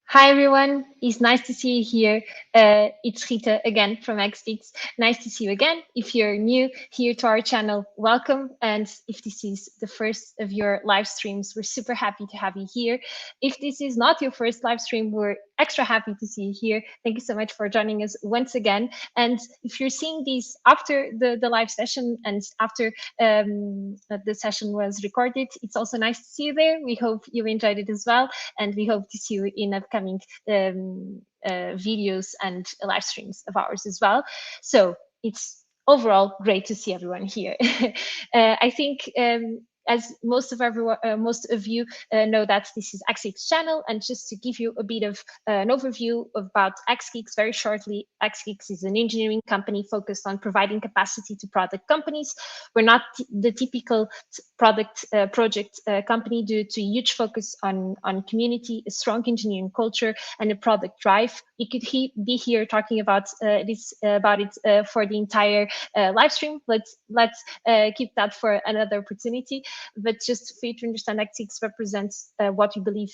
Hi everyone, it's nice to see you here. It's Rita again from XGeeks. Nice to see you again. If you're new here to our channel, welcome. And if this is the first of your live streams, we're super happy to have you here. If this is not your first live stream, we're extra happy to see you here. Thank you so much for joining us once again. And if you're seeing these after the live session and after the session was recorded, it's also nice to see you there. We hope you enjoyed it as well, and we hope to see you in upcoming videos and live streams of ours as well. So it's overall great to see everyone here. I think as most of you know that this is XGeeks channel, and just to give you a bit of an overview about XGeeks very shortly, XGeeks is an engineering company focused on providing capacity to product companies. We're not the typical product project company due to huge focus on community, a strong engineering culture, and a product drive. We could be here talking about it for the entire live stream. Let's keep that for another opportunity. But just for you to understand, XGeeks represents what we believe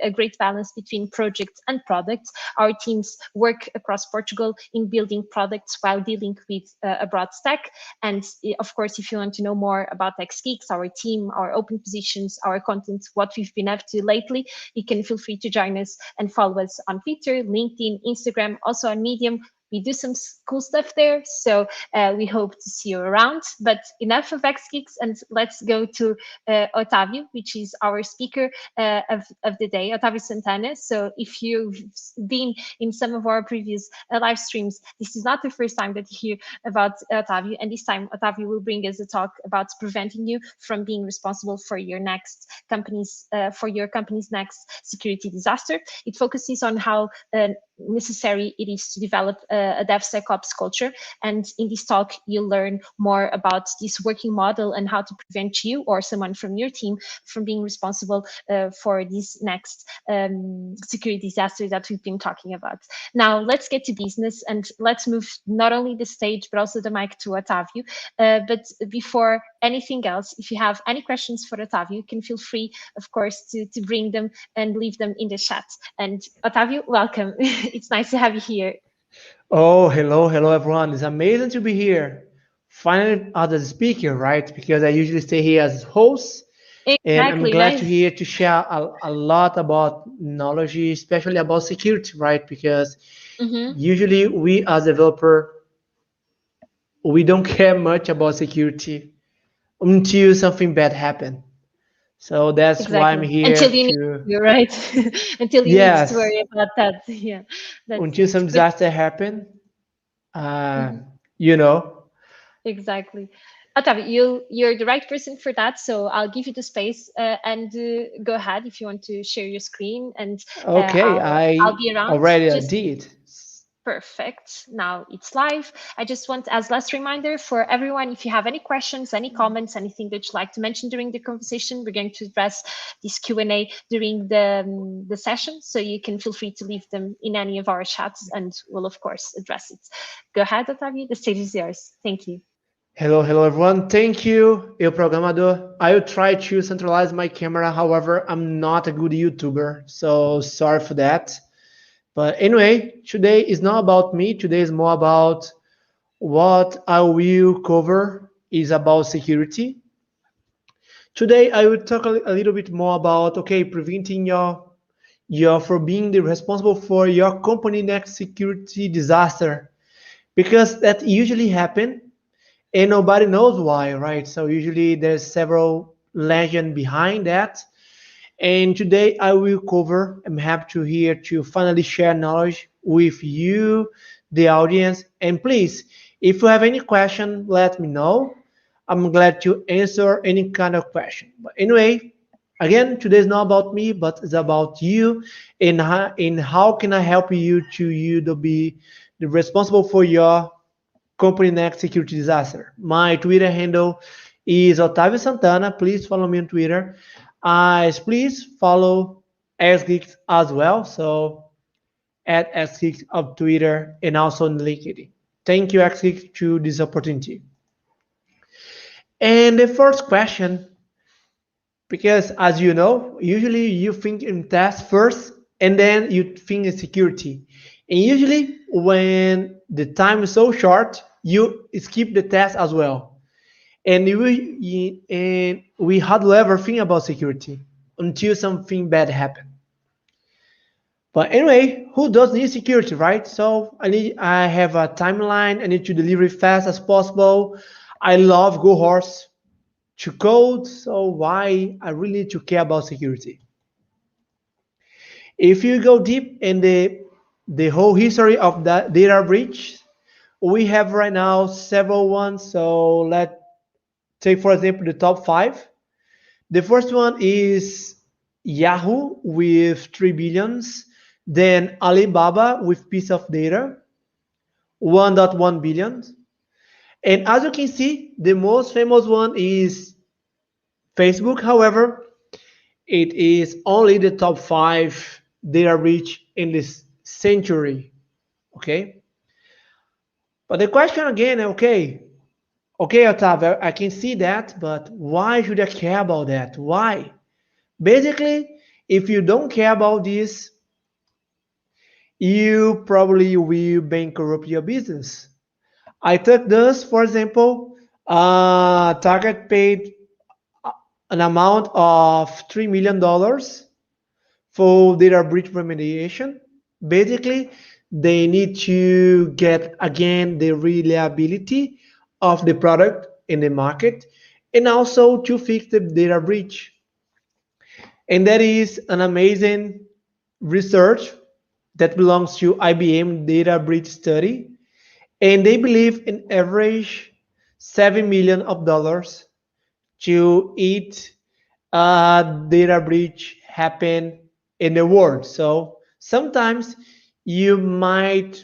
a great balance between project and product. Our teams work across Portugal in building products while dealing with a broad stack. And of course, if you want to know more about XGeeks, our team, our open positions, our content, what we've been up to lately, you can feel free to join us and follow us on Twitter, LinkedIn, Instagram, also on Medium. We do some cool stuff there, so we hope to see you around. But enough of XGeeks, and let's go to Otávio, which is our speaker of the day, Otávio Santana. So if you've been in some of our previous live streams, this is not the first time that you hear about Otávio, and this time Otávio will bring us a talk about preventing you from being responsible for your company's next security disaster. It focuses on how necessary it is to develop a DevSecOps culture. And in this talk, you'll learn more about this working model and how to prevent you or someone from your team from being responsible for this next security disaster that we've been talking about. Now, let's get to business, and let's move not only the stage, but also the mic to Otávio. But before anything else, if you have any questions for Otávio, you can feel free, of course, to bring them and leave them in the chat. And Otávio, welcome. It's nice to have you here. Oh, hello everyone. It's amazing to be here. Finally, as a speaker, right? Because I usually stay here as host, and I'm Exactly, glad to nice. here to share a lot about knowledge, especially about security, right? Because Mm-hmm. usually we as developer we don't care much about security until something bad happen. So that's why I'm Exactly. Until here you need to to, right? Until you need to yes, worry about that. Yeah, that's until it. some But disaster happen. Uh, mhm, you know. exactly. Otávio, you're the right person for that. So I'll give you the space and go ahead if you want to share your screen, and Okay, I'll I be around. already Just did. perfect. Now it's live. I just want, as last reminder for everyone, if you have any questions, any comments, anything that you'd like to mention during the conversation, we're going to address this Q&A during the session. So you can feel free to leave them in any of our chats, and we'll, of course, address it. Go ahead, Otávio. The stage is yours. Thank you. Hello everyone. Thank you, eu programador. I will try to centralize my camera. However, I'm not a good YouTuber, so sorry for that. But anyway, today is not about me. Today is more about what I will cover is about security. Today I will talk a little bit more about preventing your for being the responsible for your company next security disaster, because that usually happen and nobody knows why, right? So usually there's several legend behind that. And today I will cover. I'm happy to here to finally share knowledge with you, the audience. And please, if you have any question, let me know. I'm glad to answer any kind of question. But anyway, again, today is not about me, but it's about you, and how can I help you to be the responsible for your company next security disaster. My Twitter handle is Otavio Santana. Please follow me on Twitter. Please follow XGeeks as well. So at XGeeks on Twitter and also on LinkedIn. Thank you, XGeeks, to this opportunity. And the first question, because as you know, usually you think in tests first, and then you think in security. And usually when the time is so short, you skip the test as well. And we hardly ever think about security until something bad happens. But anyway, who does need security, right? So I have a timeline. I need to deliver it fast as possible. I love go horse to code. So why I really need to care about security? If you go deep in the whole history of that data breach, we have right now several ones. So let's take for example the top five. The first one is Yahoo with 3 billions, then Alibaba with piece of data, 1.1 billion. And as you can see, the most famous one is Facebook. However, it is only the top five data breach in this century. Okay. But the question again, okay, Otávio, I can see that, but why should I care about that? Why? Basically, if you don't care about this, you probably will bankrupt your business. I took this, for example, Target paid an amount of $3 million for data breach remediation. Basically, they need to get again the reliability of the product in the market and also to fix the data breach. And that is an amazing research that belongs to IBM data breach study. And they believe in average $7 million of dollars to each data breach happen in the world. So sometimes you might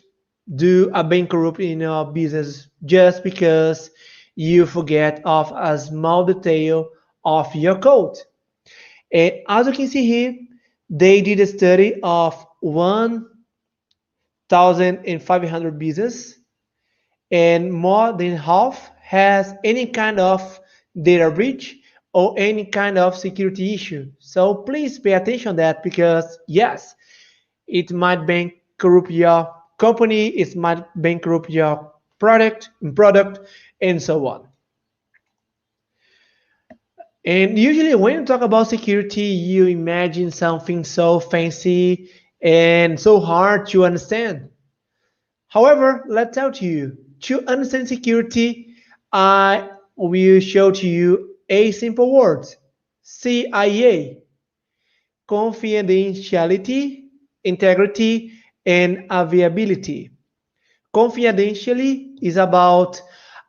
do a bankrupt in your business just because you forget of a small detail of your code. And as you can see here, they did a study of 1,500 business, and more than half has any kind of data breach or any kind of security issue. So please pay attention to that because yes, it might bankrupt your company, it might bankrupt your product, and so on. And usually when you talk about security, you imagine something so fancy and so hard to understand. However, let's tell you, to understand security, I will show to you a simple word, CIA, confidentiality, integrity, and availability. Confidentially is about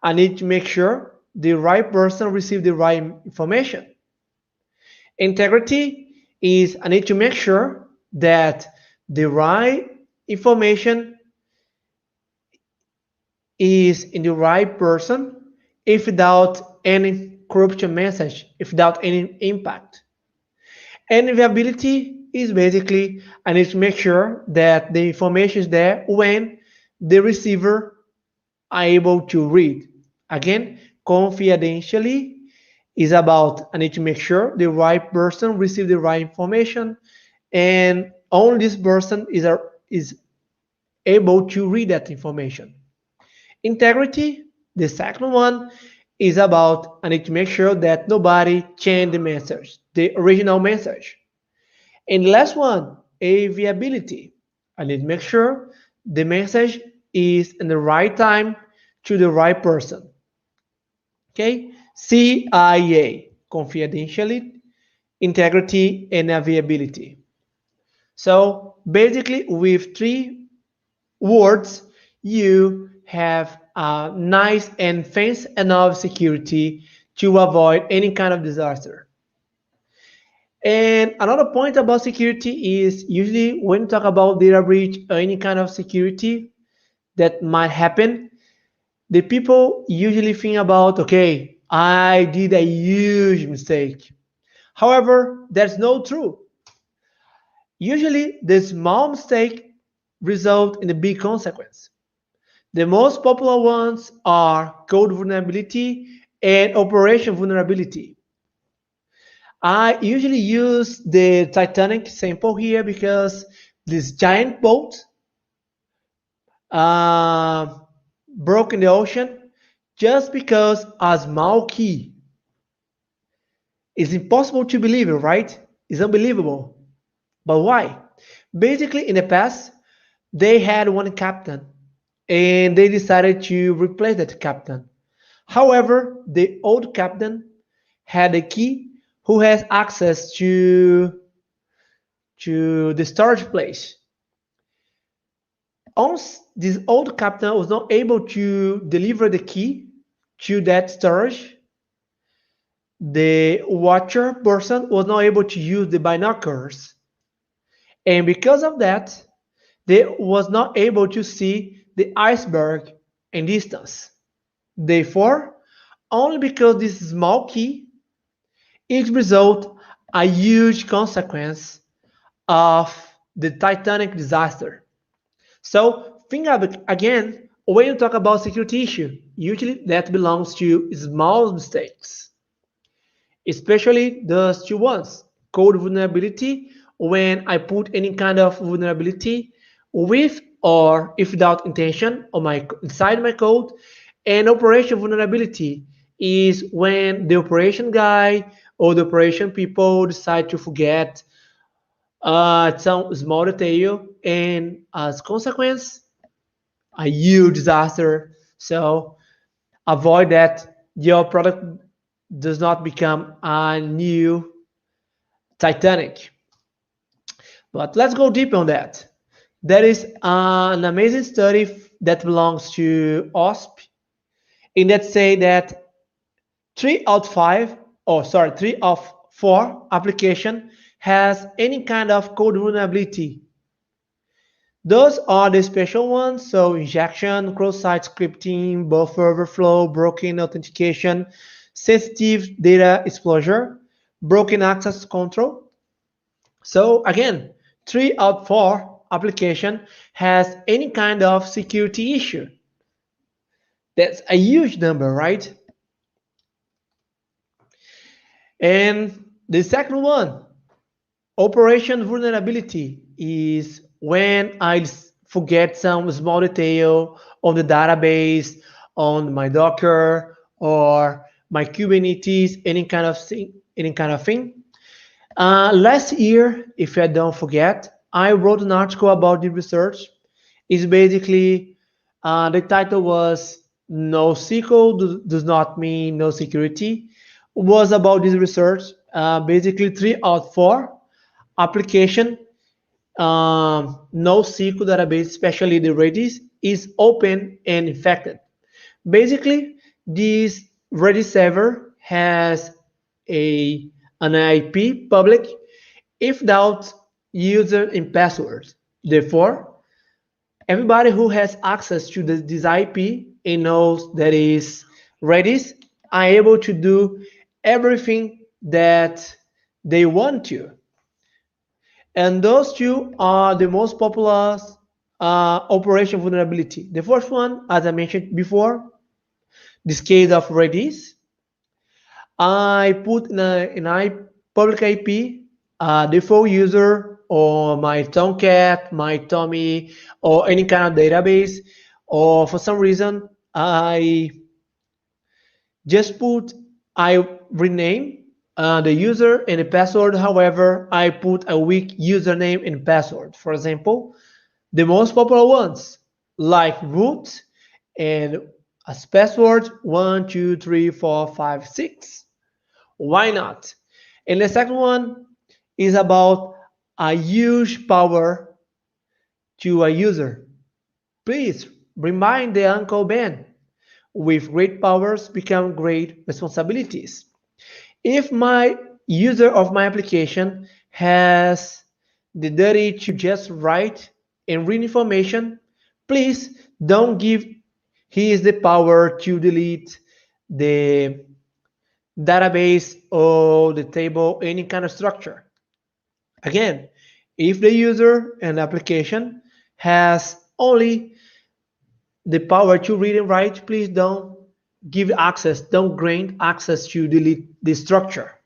I need to make sure the right person receive the right information. Integrity is I need to make sure that the right information is in the right person if without any corruption message, if without any impact. And availability is basically I need to make sure that the information is there when the receiver are able to read. Again, confidentially is about I need to make sure the right person receive the right information and only this person is able to read that information. Integrity, the second one, is about I need to make sure that nobody changed the message, the original message. And the last one, availability. I need to make sure the message is in the right time to the right person. Okay? CIA, confidentiality, integrity, and availability. So basically, with three words, you have a nice and fence enough security to avoid any kind of disaster. And another point about security is usually when you talk about data breach or any kind of security that might happen, the people usually think about, okay, I did a huge mistake. However, that's not true. Usually, the small mistake result in a big consequence. The most popular ones are code vulnerability and operation vulnerability. I usually use the Titanic sample here because this giant boat uh, broke in the ocean just because a small key. It's impossible to believe it, right? It's unbelievable. But why? Basically, in the past, they had one captain and they decided to replace that captain. However, the old captain had a key who has access to the storage place. Once this old captain was not able to deliver the key to that storage, the watcher person was not able to use the binoculars. And because of that, they was not able to see the iceberg in distance. Therefore, only because this small key, it result a huge consequence of the Titanic disaster. So think of it again when you talk about security issue. Usually that belongs to small mistakes, especially those two ones. Code vulnerability, when I put any kind of vulnerability with or if without intention on my inside my code, and operation vulnerability is when the operation guy or the operation people decide to forget some small detail, and as consequence a huge disaster. So avoid that your product does not become a new Titanic. But let's go deep on that. There is an amazing study that belongs to OSP, in that say that 3 of 4 application has any kind of code vulnerability. Those are the special ones, so injection, cross-site scripting, buffer overflow, broken authentication, sensitive data exposure, broken access control. So again, 3 out of 4 application has any kind of security issue. That's a huge number, right? And the second one, operation vulnerability, is when I forget some small detail on the database, on my Docker or my Kubernetes, any kind of thing. Last year, if I don't forget, I wrote an article about the research. It's basically the title was "No SQL does not mean no security." Was about this research. Basically, 3 out of 4 application NoSQL database, especially the Redis, is open and infected. Basically, this Redis server has a an IP public if without user and passwords. Therefore, everybody who has access to this IP and knows that is Redis are able to do everything that they want to. And those two are the most popular operation vulnerability. The first one, as I mentioned before, this case of Redis, I put in a public IP default user or my Tomcat, my Tommy, or any kind of database, or for some reason I just put I rename the user and the password. However, I put a weak username and password. For example, the most popular ones like root and as password 12345 6. Why not? And the second one is about a huge power to a user. Please remind the Uncle Ben, with great powers become great responsibilities. If my user of my application has the duty to just write and read information, please don't give he the power to delete the database or the table, any kind of structure. Again, if the user and application has only the power to read and write, please don't grant access to delete the structure.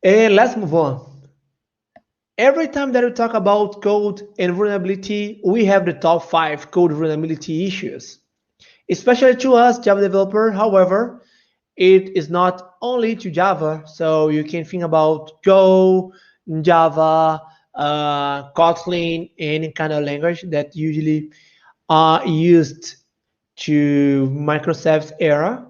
And let's move on. Every time that we talk about code and vulnerability, we have the top 5 code vulnerability issues. Especially to us, Java developer, however, it is not only to Java. So you can think about Go, Java, Kotlin, any kind of language that usually are used to Microsoft's era.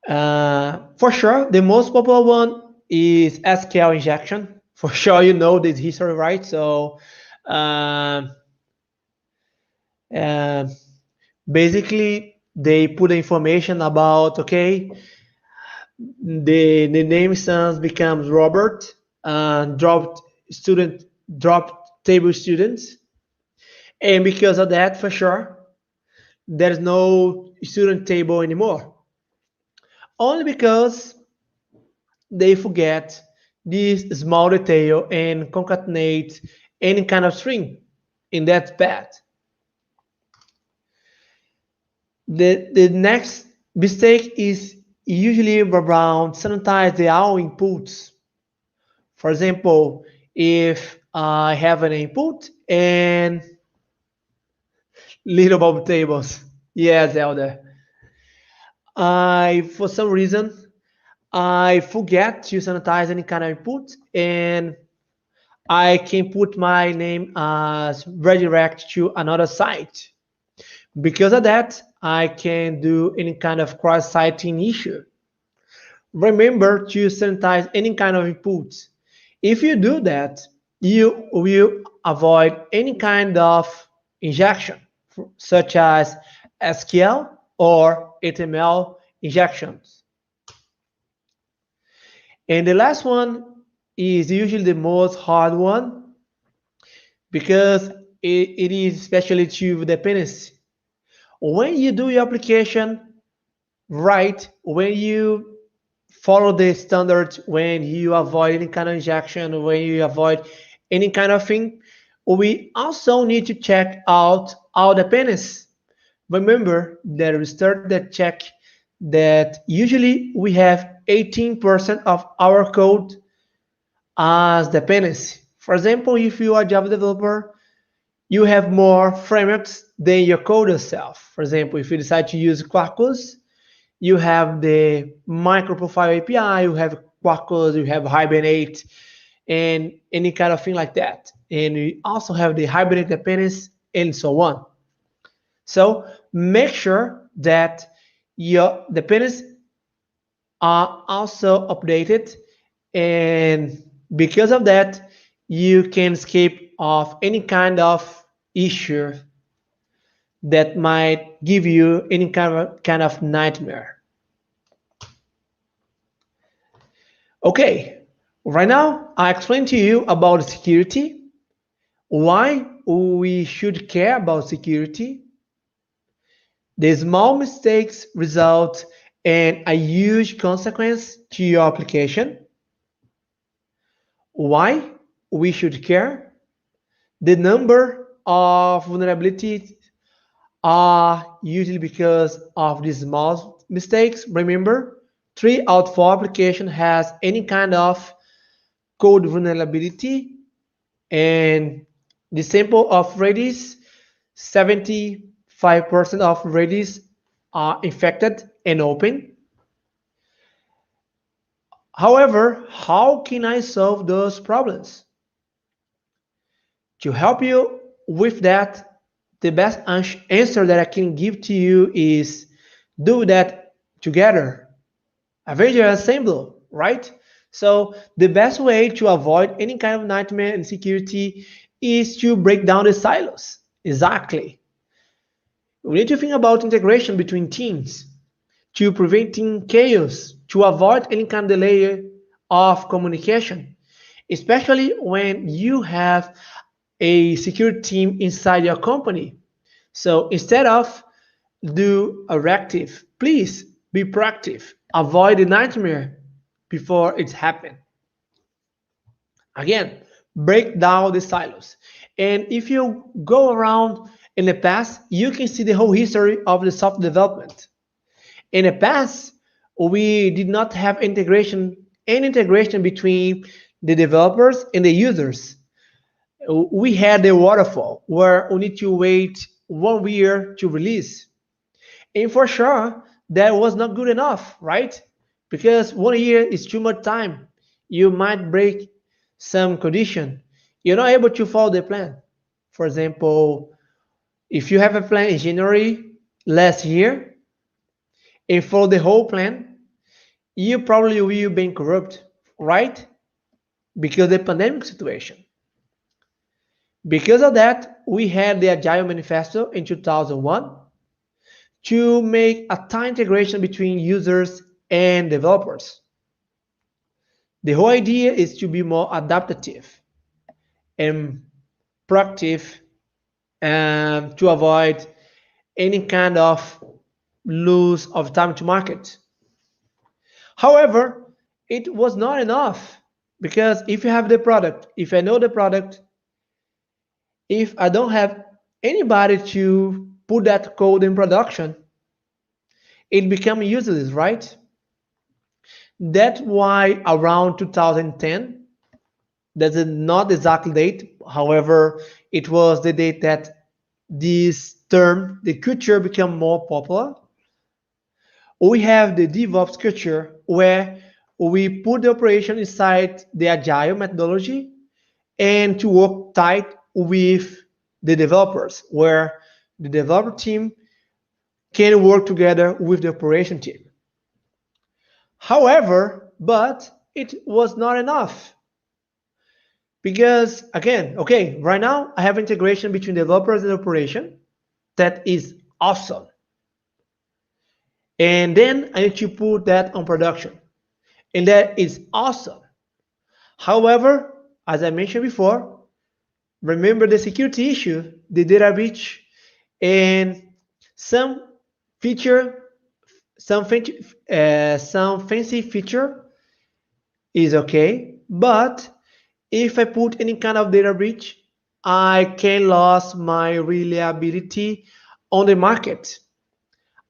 For sure, the most popular one is SQL injection. For sure, you know this history, right? So uh, uh, basically, they put the information about, okay, the name instance becomes Robert, dropped student, dropped table students, and because of that, for sure, there's no student table anymore. Only because they forget this small detail and concatenate any kind of string in that path. The next mistake is usually around sanitize the all inputs. For example, if I have an input and little bob tables, yes, Elder, I for some reason I forget to sanitize any kind of input and I can put my name as redirect to another site. Because of that, I can do any kind of cross-siting issue. Remember to sanitize any kind of inputs. If you do that, you will avoid any kind of injection, such as SQL or HTML injections. And the last one is usually the most hard one because it is especially to dependency. When you do your application right, when you follow the standards, when you avoid any kind of injection, when you avoid any kind of thing, we also need to check out our dependencies. Remember that we start that check that usually we have 18% of our code as dependency. For example, if you are a Java developer, you have more frameworks than your code itself. For example, if you decide to use Quarkus, you have the microprofile API, you have Quarkus, you have Hibernate, and any kind of thing like that. And we also have the Hibernate dependence and so on. So make sure that your dependencies are also updated, and because of that, you can escape of any kind of issue that might give you any kind of nightmare. Okay, right now I explained to you about security, why we should care about security. The small mistakes result in a huge consequence to your application. Why we should care? The number of vulnerabilities are usually because of these small mistakes. Remember, 3 out of 4 application has any kind of code vulnerability, and the sample of Redis, 75% of Redis are infected and open. However, how can I solve those problems? To help you with that, the best answer that I can give to you is do that together. Avenger assemble, right? So the best way to avoid any kind of nightmare in security is to break down the silos. Exactly. We need to think about integration between teams to preventing chaos, to avoid any kind of delay of communication, especially when you have a security team inside your company. So instead of do a reactive, please be proactive. Avoid the nightmare before it's happened. Again, break down the silos. And if you go around in the past, you can see the whole history of the software development. In the past, we did not have any integration between the developers and the users. We had a waterfall where we need to wait 1 year to release. And for sure, that was not good enough, right? Because 1 year is too much time. You might break some condition. You're not able to follow the plan. For example, if you have a plan in January last year and follow the whole plan, you probably will bankrupt, right? Because the pandemic situation. Because of that, we had the Agile Manifesto in 2001 to make a tight integration between users and developers. The whole idea is to be more adaptive and proactive and to avoid any kind of lose of time to market. However, it was not enough because if you have the product, if I know the product, if I don't have anybody to put that code in production, it becomes useless, right? That's why around 2010, that's not the exact date, however, it was the date that this term, the culture, became more popular. We have the DevOps culture where we put the operation inside the agile methodology and to work tight with the developers, where the developer team can work together with the operation team. However, but it was not enough because again, okay, right now I have integration between developers and operation. That is awesome. And then I need to put that on production. And that is awesome. However, as I mentioned before, remember the security issue, the data breach, and some feature, some fancy feature is okay, but if I put any kind of data breach, I can lose my reliability on the market.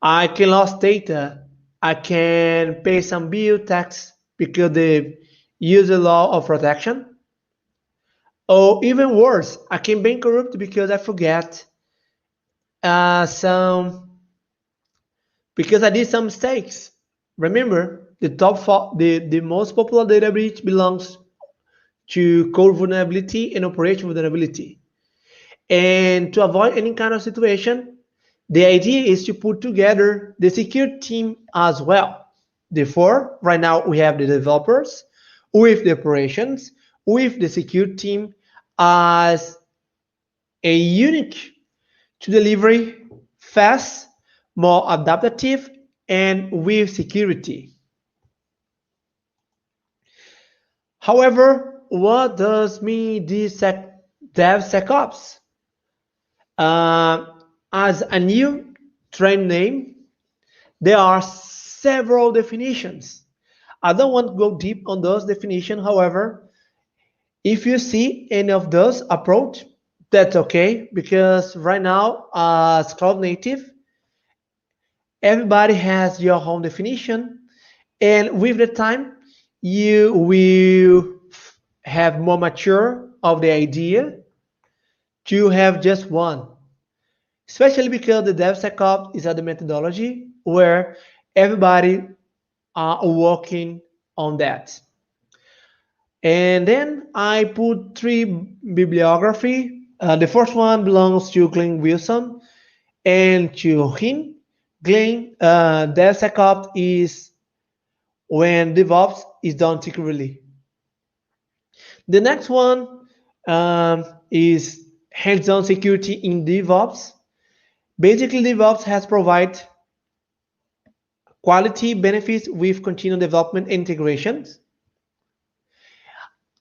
I can lose data. I can pay some bill tax because the user law of protection. Or even worse, I can bankrupt because I forget some because I did some mistakes. Remember, the most popular data breach belongs to code vulnerability and operation vulnerability. And to avoid any kind of situation, the idea is to put together the security team as well. Therefore, right now we have the developers with the operations, with the security team as a unit to deliver fast, more adaptive, and with security. However, what does mean this DevSecOps? Uh, as a new trend name, there are several definitions. I don't want to go deep on those definitions. However, if you see any of those approach, that's okay because right now, as cloud native, everybody has your own definition, and with the time, you will have more mature of the idea to have just one. Especially because the DevSecOps is a methodology where everybody are working on that. And then I put three bibliography. The first one belongs to Glenn Wilson and to him. Glenn, DevSecOps is when DevOps is done secretly. The next one is hands-on security in DevOps. Basically, DevOps has provided quality benefits with continuous development integrations.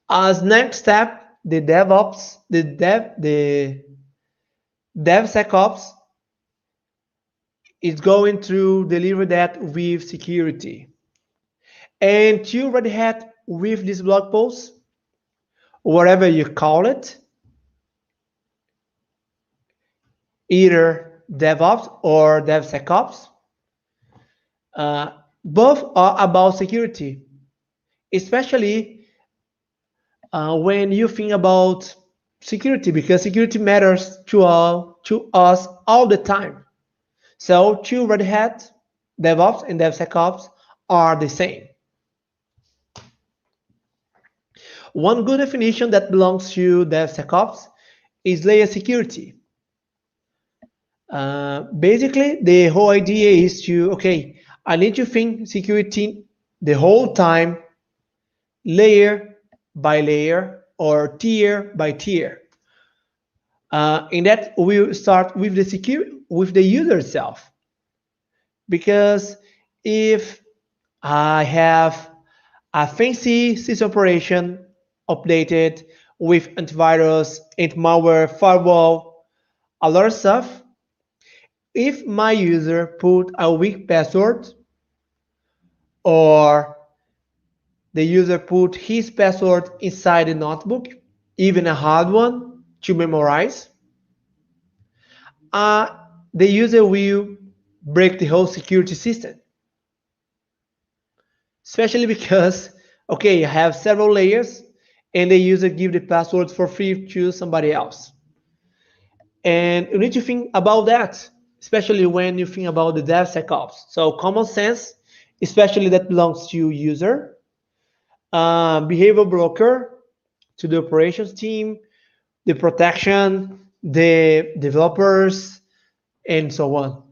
As next step, the DevSecOps is going to deliver that with security. And to Red Hat with this blog post, whatever you call it, either DevOps or DevSecOps, Both are about security, especially when you think about security, because security matters to us all the time. So two Red Hat, DevOps and DevSecOps are the same. One good definition that belongs to DevSecOps is layer security. Basically, the whole idea is to, okay, I need to think security the whole time, layer by layer or tier by tier. In that, we start with the user itself, because if I have a fancy sys operation updated with antivirus and malware firewall, a lot of stuff, if my user put a weak password or the user put his password inside the notebook, even a hard one to memorize, uh, the user will break the whole security system. Especially because, okay, you have several layers and the user give the passwords for free to somebody else. And you need to think about that, especially when you think about the DevSecOps. So common sense, especially that belongs to user, behavior broker to the operations team, the protection, the developers, and so on.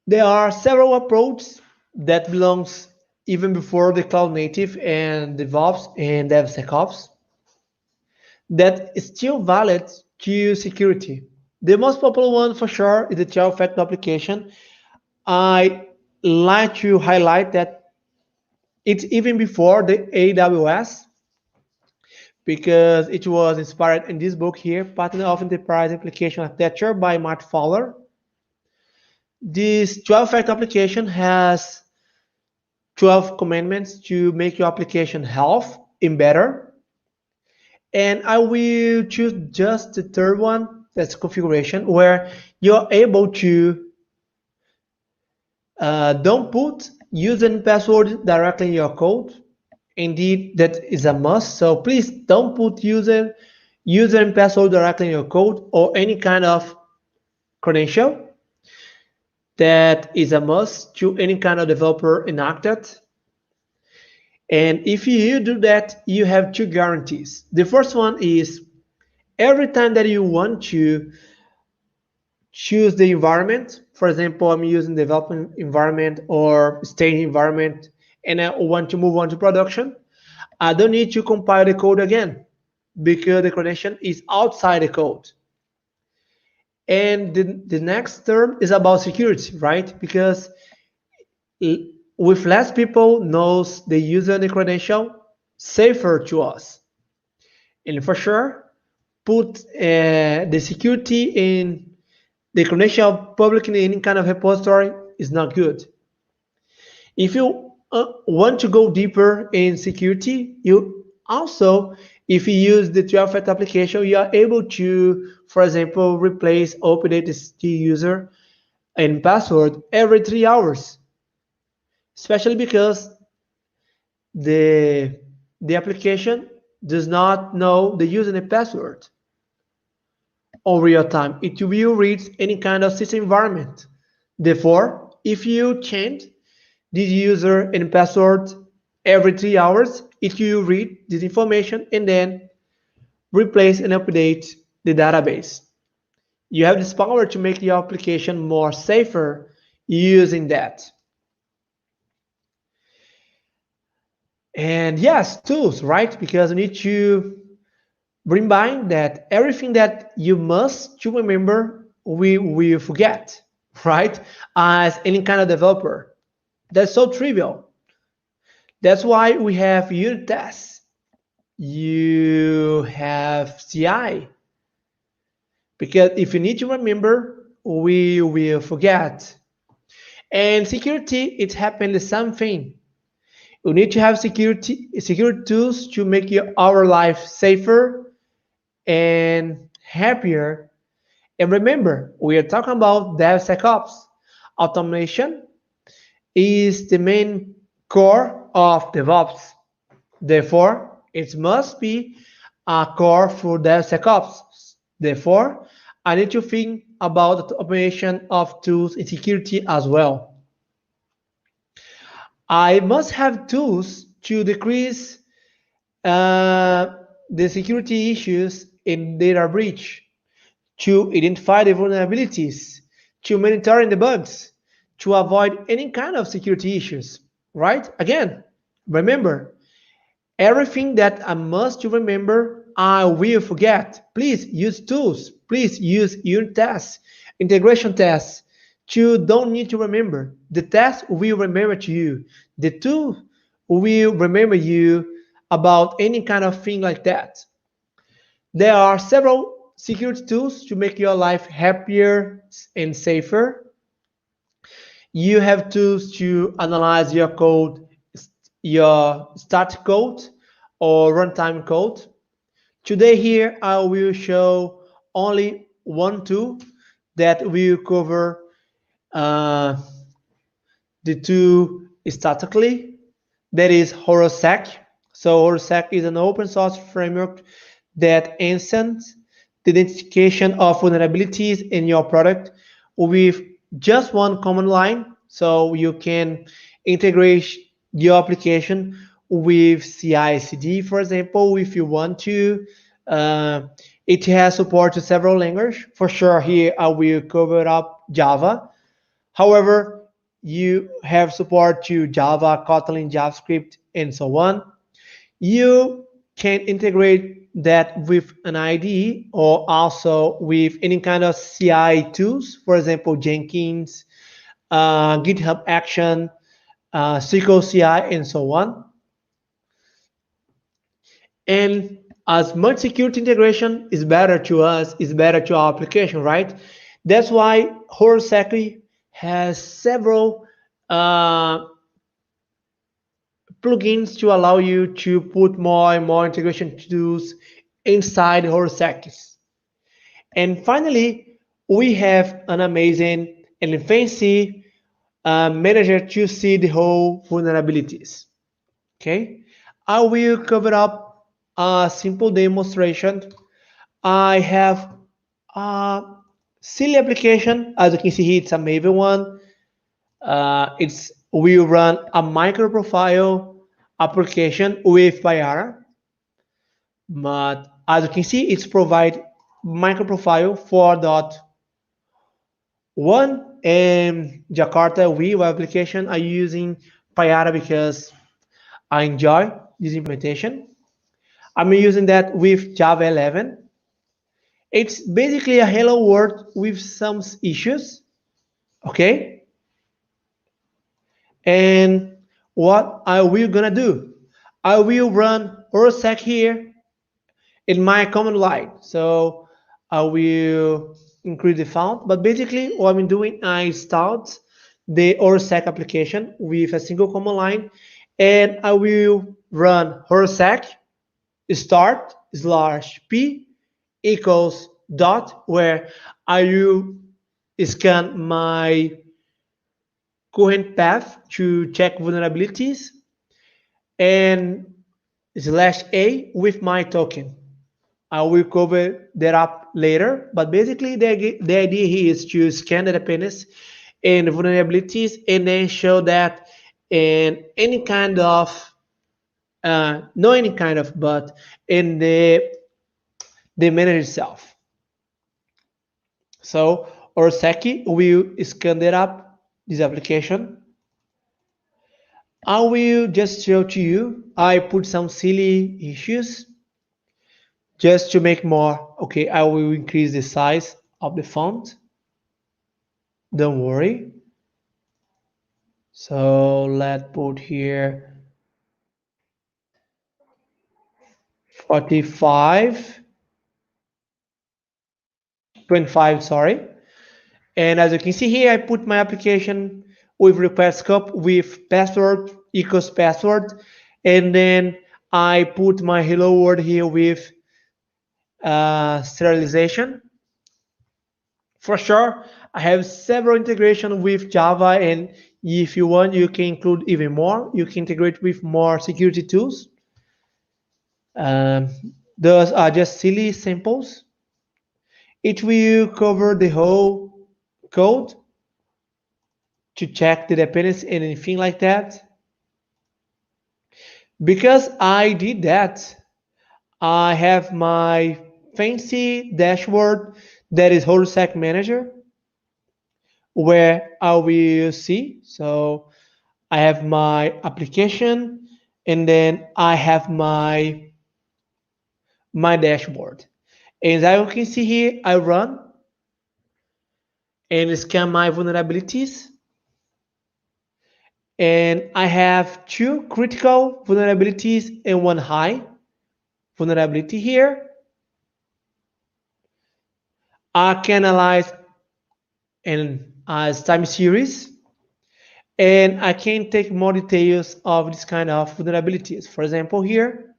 There are several approaches that belongs even before the cloud native and DevOps and DevSecOps that is still valid to security. The most popular one for sure is the 12-factor application. I like to highlight that it's even before the AWS, because it was inspired in this book here, Pattern of Enterprise Application Architecture by Matt Fowler. This 12-factor application has 12 commandments to make your application health and better. And I will choose just the third one, that's configuration, where you're able to don't put user and password directly in your code. Indeed, that is a must. So please don't put user and password directly in your code or any kind of credential. That is a must to any kind of developer enact that. And if you do that, you have two guarantees. The first one is every time that you want to choose the environment, for example, I'm using development environment or staging environment, and I want to move on to production, I don't need to compile the code again because the connection is outside the code. And the next term is about security, right? Because with less people knows the user and the credential, safer to us. And for sure, put the security in the credential public in any kind of repository is not good. If you want to go deeper in security, you also, if you use the 12-factor application, you are able to, for example, replace or update the user and password every 3 hours, especially because the application does not know the user and password on real time. It will read any kind of system environment. Therefore, if you change this user and password every 3 hours, it will read this information and then replace and update the database. You have this power to make your application more safer using that. And yes, tools, right? Because you need to bring in mind that everything that you must to remember, we will forget, right? As any kind of developer. That's so trivial. That's why we have unit tests. You have CI. Because if you need to remember, we will forget. And security, it happened the same thing. You need to have security tools to make our life safer and happier. And remember, we are talking about DevSecOps. Automation is the main core of DevOps. Therefore, it must be a core for DevSecOps. Therefore, I need to think about the automation of tools and security as well. I must have tools to decrease the security issues in data breach, to identify the vulnerabilities, to monitor the bugs, to avoid any kind of security issues, right? Again, remember, everything that I must remember, I will forget. Please use tools. Please use unit tests, integration tests. You don't need to remember. The test will remember to you. The tool will remember you about any kind of thing like that. There are several security tools to make your life happier and safer. You have tools to analyze your code, your start code or runtime code. Today here I will show only one tool that will cover uh, the two statically. That is Horosek. So Horosek is an open source framework that enhances the identification of vulnerabilities in your product with just one command line. So you can integrate your application with CI/CD, for example, if you want to. Uh, it has support to several languages. For sure, here I will cover up Java. However, you have support to Java, Kotlin, JavaScript, and so on. You can integrate that with an IDE or also with any kind of CI tools, for example, Jenkins, GitHub Action, SQL CI, and so on. And as much security integration is better to us, is better to our application, right? That's why Horosek has several uh, plugins to allow you to put more and more integration tools inside Horosek. And finally, we have an amazing and fancy manager to see the whole vulnerabilities. Okay, I will cover up a simple demonstration. I have a silly application. As you can see here, it's a Maven one. It's we run a micro profile application with Payara. But as you can see, it's provide micro profile 4.1 and Jakarta web application are using Payara because I enjoy this implementation. I'm using that with Java 11. It's basically a hello world with some issues, okay? And what I will gonna do? I will run Horosek here in my command line. So I will increase the font, but basically what I'm doing, I start the Horosek application with a single command line, and I will run Horosek start slash p equals dot, where I will scan my current path to check vulnerabilities, and slash a with my token. I will cover that up later, but basically the idea here is to scan the dependencies and vulnerabilities and then show that in any kind of, not any kind of, but in the manager itself. So Orseki will scan that up, this application. I will just show to you, I put some silly issues just to make more. Okay, I will increase the size of the font. Don't worry. So let's put here 45, 25, sorry. And as you can see here, I put my application with request scope with password equals password. And then I put my hello world here with sterilization. For sure, I have several integration with Java, and if you want, you can include even more. You can integrate with more security tools. Um, those are just silly samples. It will cover the whole code to check the dependency and anything like that. Because I did that, I have my fancy dashboard that is Horosek Manager, where I will see. So I have my application, and then I have my dashboard. And as you can see here, I run and scan my vulnerabilities. And I have two critical vulnerabilities and one high vulnerability here. I can analyze in as time series, and I can take more details of this kind of vulnerabilities. For example, here,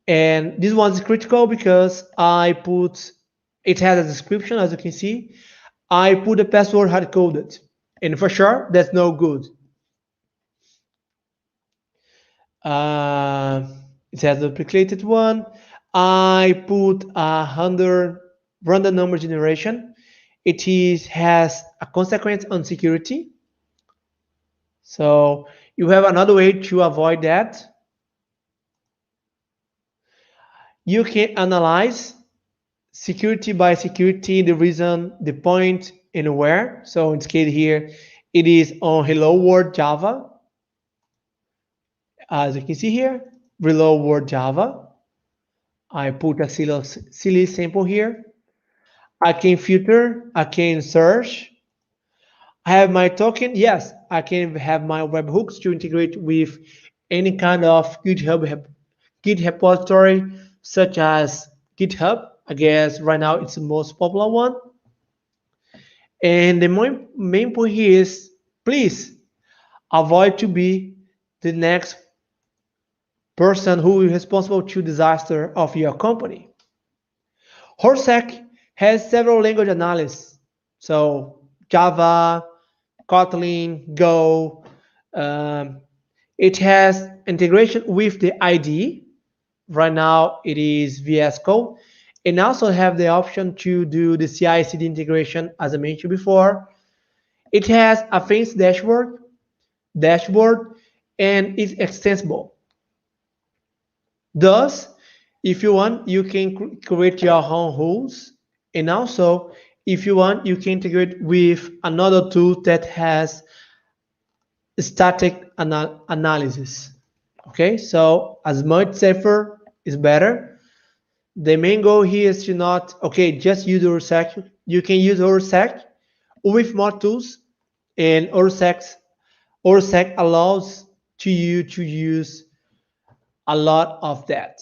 and this one is critical because I put it has a description, as you can see. I put the password hard coded, and for sure that's no good. Uh, it has a duplicated one. I put 100 random number generation. It is has a consequence on security. So you have another way to avoid that. You can analyze security by security, the reason, the point, and where. So in this case here, it is on Hello World Java. As you can see here, Hello World Java. I put a silly sample here. I can filter, I can search. I have my token. Yes, I can have my webhooks to integrate with any kind of Git repository, such as GitHub. I guess right now it's the most popular one. And the main point here is, please avoid to be the next person who is responsible to disaster of your company. Horosek has several language analysis. So Java, Kotlin, Go. Um, it has integration with the IDE. Right now it is VS Code. And also have the option to do the CI/CD integration, as I mentioned before. It has a fancy dashboard, and it's extensible. Thus, if you want, you can create your own rules. And also, if you want, you can integrate with another tool that has static analysis. Okay, so as much safer is better. The main goal here is to not, okay, just use Horosek. You can use Horosek with more tools, and Horosek allows to you to use a lot of that.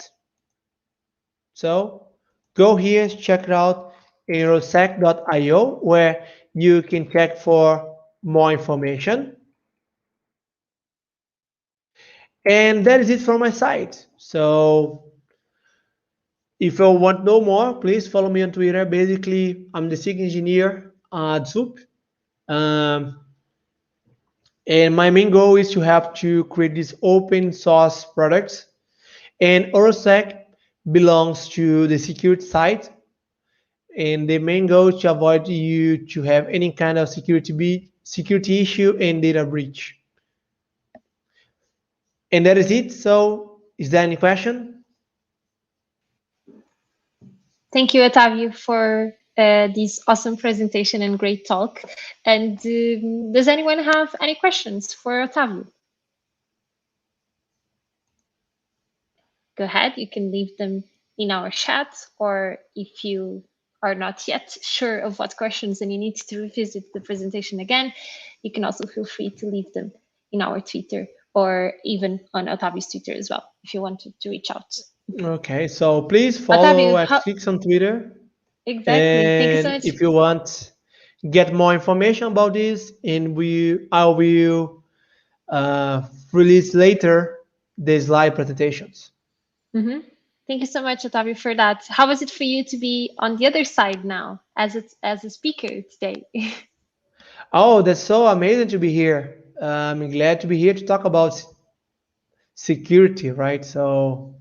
So go here, check it out in horosek.io, where you can check for more information. And that is it from my side. So if you want to know more, please follow me on Twitter. Basically, I'm the SIG engineer at Zoop. Um, and my main goal is to help to create these open source products. And Horosek belongs to the security side. And the main goal is to avoid you to have any kind of security issue and data breach. And that is it. So is there any question? Thank you, Otavio, for this awesome presentation and great talk. And does anyone have any questions for Otavio? Go ahead, you can leave them in our chat, or if you are not yet sure of what questions and you need to revisit the presentation again, you can also feel free to leave them in our Twitter or even on Otavio's Twitter as well, if you want to reach out. Okay, so please follow X6 on Twitter. Exactly. And thank you so much. if you want get more information about this, and I will release later the slide presentations. Mm-hmm. Thank you so much, Otavio, for that. How was it for you to be on the other side now as a speaker today? Oh, that's so amazing to be here. I'm glad to be here to talk about security, right? So,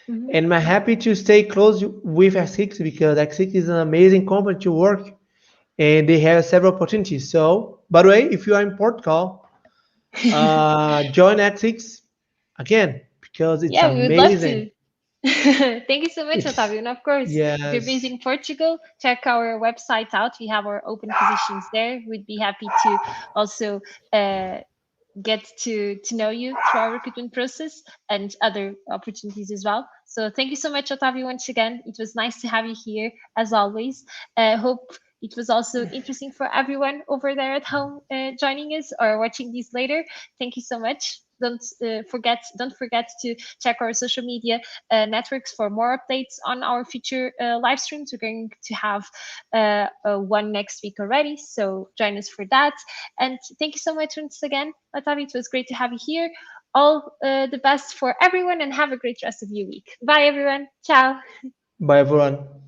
Mhm. and I'm happy to stay close with X6 because X6 is an amazing company to work and they have several opportunities. So, by the way, if you are in Portugal, join X6 again because it's Yeah, we would love amazing. to. Thank you so much, It's Otavio. And of course, if you're based yes. in Portugal, check our website out. We have our open positions there. We'd be happy to also uh, get to know you through our recruitment process and other opportunities as well. So thank you so much, Otavio, once again. It was nice to have you here as always. Hope it was also interesting for everyone over there at home joining us or watching these later. Thank you so much. Don't forget to check our social media networks for more updates on our future live streams. We're going to have one next week already, so join us for that. And thank you so much once again, Otavio. It was great to have you here. All the best for everyone and have a great rest of your week. Bye, everyone. Ciao. Bye, everyone.